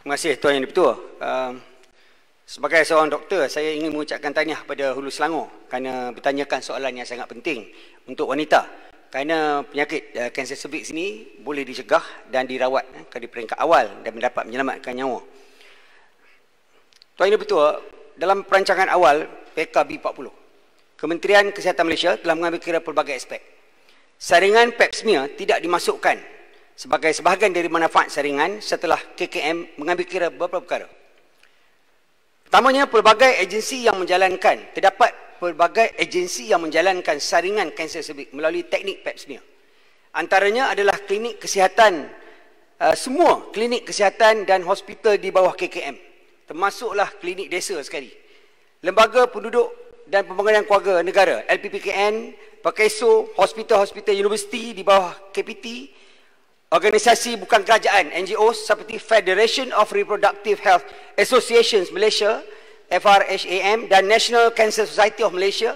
Terima kasih Tuan Yang di-Pertua. Sebagai seorang doktor, saya ingin mengucapkan tahniah pada Hulu Selangor kerana bertanyakan soalan yang sangat penting untuk wanita. Kerana penyakit kanser cervix ini boleh dicegah dan dirawat di peringkat awal dan mendapat menyelamatkan nyawa. Tuan Yang di-Pertua, dalam perancangan awal PKB40, Kementerian Kesihatan Malaysia telah mengambil kira pelbagai aspek. Saringan pap smear tidak dimasukkan sebagai sebahagian dari manfaat saringan setelah KKM mengambil kira beberapa perkara. Pertamanya, terdapat pelbagai agensi yang menjalankan saringan kanser cervix melalui teknik pap smear. Antaranya adalah klinik kesihatan, semua klinik kesihatan dan hospital di bawah KKM, termasuklah klinik desa sekali. Lembaga Penduduk dan Pembangunan Keluarga Negara, LPPKN, PKSO, hospital-hospital universiti di bawah KPT, organisasi bukan kerajaan, NGO seperti Federation of Reproductive Health Associations Malaysia, FRHAM, dan National Cancer Society of Malaysia,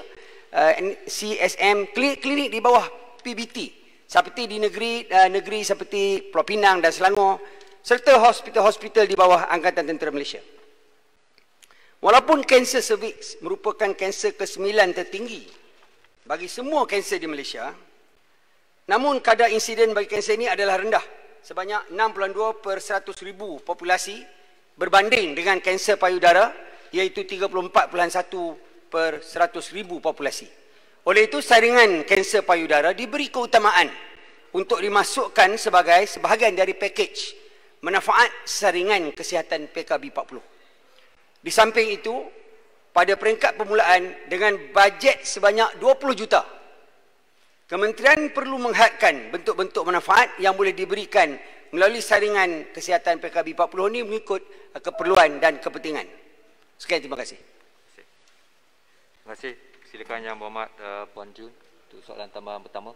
CSM, klinik-klinik di bawah PBT, seperti di negeri seperti Pulau Pinang dan Selangor, serta hospital-hospital di bawah Angkatan Tentera Malaysia. Walaupun kanser cervix merupakan kanser ke-9 tertinggi bagi semua kanser di Malaysia, namun kadar insiden bagi kanser ini adalah rendah, sebanyak 6.2 per 100,000 populasi berbanding dengan kanser payudara iaitu 34.1 per 100,000 populasi. Oleh itu, saringan kanser payudara diberi keutamaan untuk dimasukkan sebagai sebahagian dari pakej manfaat saringan kesihatan PKB40. Di samping itu, pada peringkat permulaan dengan bajet sebanyak 20 juta, Kementerian perlu menghadkan bentuk-bentuk manfaat yang boleh diberikan melalui saringan kesihatan PKB40 ini mengikut keperluan dan kepentingan. Sekian, terima kasih. Terima kasih. Silakan Yang Berhormat Puan Jun untuk soalan tambahan pertama.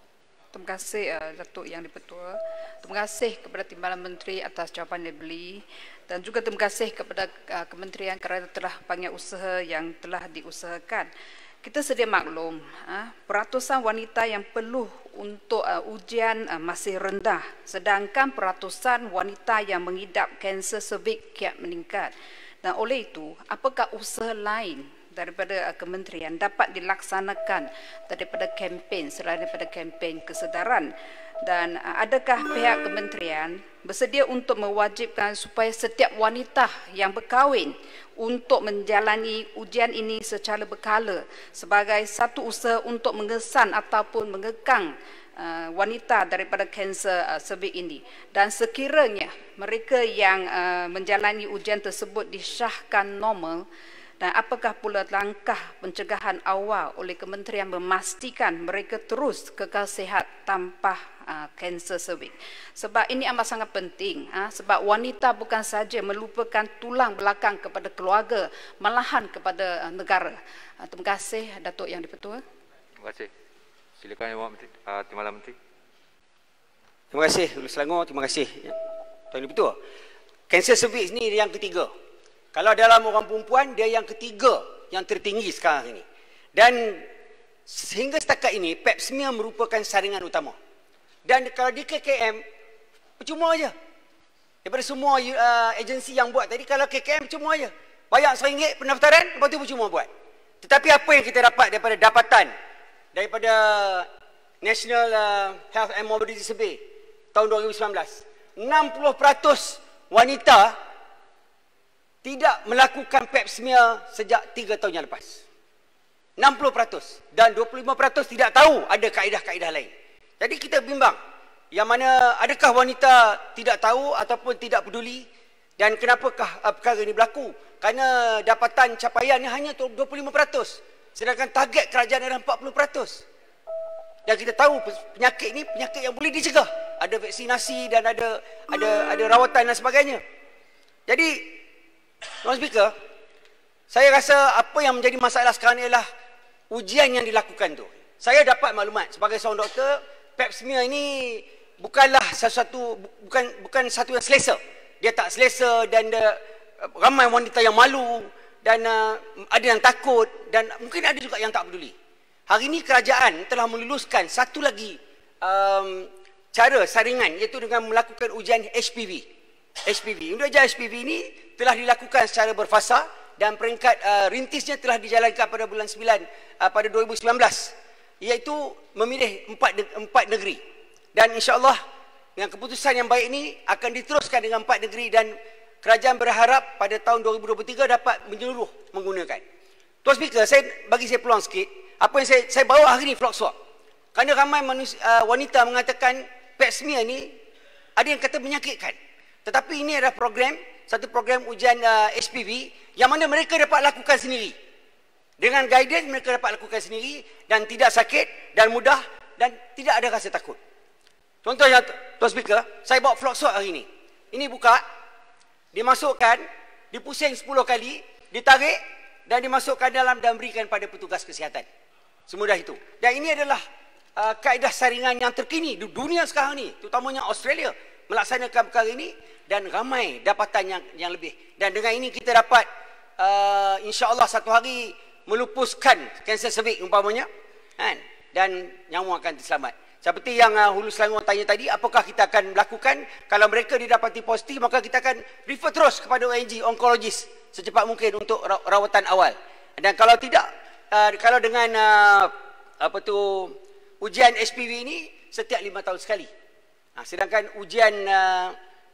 Terima kasih Datuk Yang di-Pertua. Terima kasih kepada Timbalan Menteri atas jawapan yang diberi, dan juga terima kasih kepada Kementerian kerana telah banyak usaha yang telah diusahakan. Kita sedia maklum, peratusan wanita yang perlu untuk ujian masih rendah, sedangkan peratusan wanita yang mengidap kanser cervix kiat meningkat. Dan oleh itu, apakah usaha lain daripada kementerian dapat dilaksanakan daripada kempen selain daripada kempen kesedaran, dan adakah pihak kementerian bersedia untuk mewajibkan supaya setiap wanita yang berkahwin untuk menjalani ujian ini secara berkala sebagai satu usaha untuk mengesan ataupun mengekang wanita daripada kanser cervix ini, dan sekiranya mereka yang menjalani ujian tersebut disyahkan normal, dan apakah pula langkah pencegahan awal oleh kementerian memastikan mereka terus kekal sihat tanpa kanser cervix? Sebab ini amat sangat penting, sebab wanita bukan saja melupakan tulang belakang kepada keluarga, malahan kepada negara. Terima kasih Datuk Yang di-Pertua. Terima kasih. Silakan Yang Berhormat Timbalan Menteri. Terima kasih Hulu Selangor, terima kasih Tuan Yang di-Pertua. Kanser cervix ni yang ketiga. Kalau dalam orang perempuan, dia yang ketiga yang tertinggi sekarang ini. Dan sehingga setakat ini, pap smear merupakan saringan utama. Dan kalau di KKM, percuma aja. Daripada semua agensi yang buat tadi, kalau KKM percuma aja. Bayar RM1 pendaftaran, lepas tu percuma buat. Tetapi apa yang kita dapat daripada dapatan daripada National Health and Mobility Survey tahun 2019, 60% wanita tidak melakukan pap smear sejak 3 tahun yang lepas. 60%. Dan 25% tidak tahu ada kaedah-kaedah lain. Jadi kita bimbang. Yang mana adakah wanita tidak tahu ataupun tidak peduli, dan kenapakah perkara ini berlaku? Kerana dapatan capaiannya hanya 25%. Sedangkan target kerajaan adalah 40%. Dan kita tahu penyakit ini penyakit yang boleh dicegah. Ada vaksinasi dan ada rawatan dan sebagainya. Jadi Tuan Speaker, saya rasa apa yang menjadi masalah sekarang ni adalah ujian yang dilakukan tu. Saya dapat maklumat sebagai seorang doktor, pap smear ini bukanlah bukan satu yang selesa. Dia tak selesa, dan ramai wanita yang malu, dan ada yang takut, dan mungkin ada juga yang tak peduli. Hari ini kerajaan telah meluluskan satu lagi cara saringan, iaitu dengan melakukan ujian HPV. HPV. Undian ujian HPV ini telah dilakukan secara berfasa dan peringkat rintisnya telah dijalankan pada bulan 9 pada 2019, iaitu memilih 4 negeri. Dan insya-Allah dengan keputusan yang baik ini akan diteruskan dengan 4 negeri dan kerajaan berharap pada tahun 2023 dapat menyeluruh menggunakan. Tuan Speaker, bagi saya peluang sikit. Apa yang saya bawa hari ini vlog swab. Kerana ramai wanita mengatakan pap smear ni ada yang kata menyakitkan. Tetapi ini adalah satu program ujian HPV yang mana mereka dapat lakukan sendiri. Dengan guidance mereka dapat lakukan sendiri dan tidak sakit dan mudah dan tidak ada rasa takut. Contohnya, Tuan Speaker, saya bawa vlog swab hari ini. Ini buka, dimasukkan, dipusing 10 kali, ditarik dan dimasukkan dalam dan berikan pada petugas kesihatan. Semudah itu. Dan ini adalah kaedah saringan yang terkini di dunia sekarang ni, terutamanya Australia melaksanakan perkara ini dan ramai dapatan yang lebih. Dan dengan ini kita dapat insya-Allah satu hari melupuskan kanser cervix umpamanya, kan? Dan nyawa akan terselamat. Seperti yang Hulu Selangor tanya tadi, apakah kita akan melakukan? Kalau mereka didapati positif, maka kita akan refer terus kepada ONG, onkologis secepat mungkin untuk rawatan awal. Dan kalau tidak, kalau dengan ujian HPV ini setiap 5 tahun sekali. Sedangkan ujian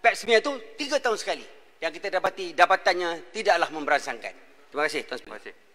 pap smear itu 3 tahun sekali. Yang kita dapati dapatannya tidaklah memberansangkan. Terima kasih, Tuan Speaker. Terima kasih.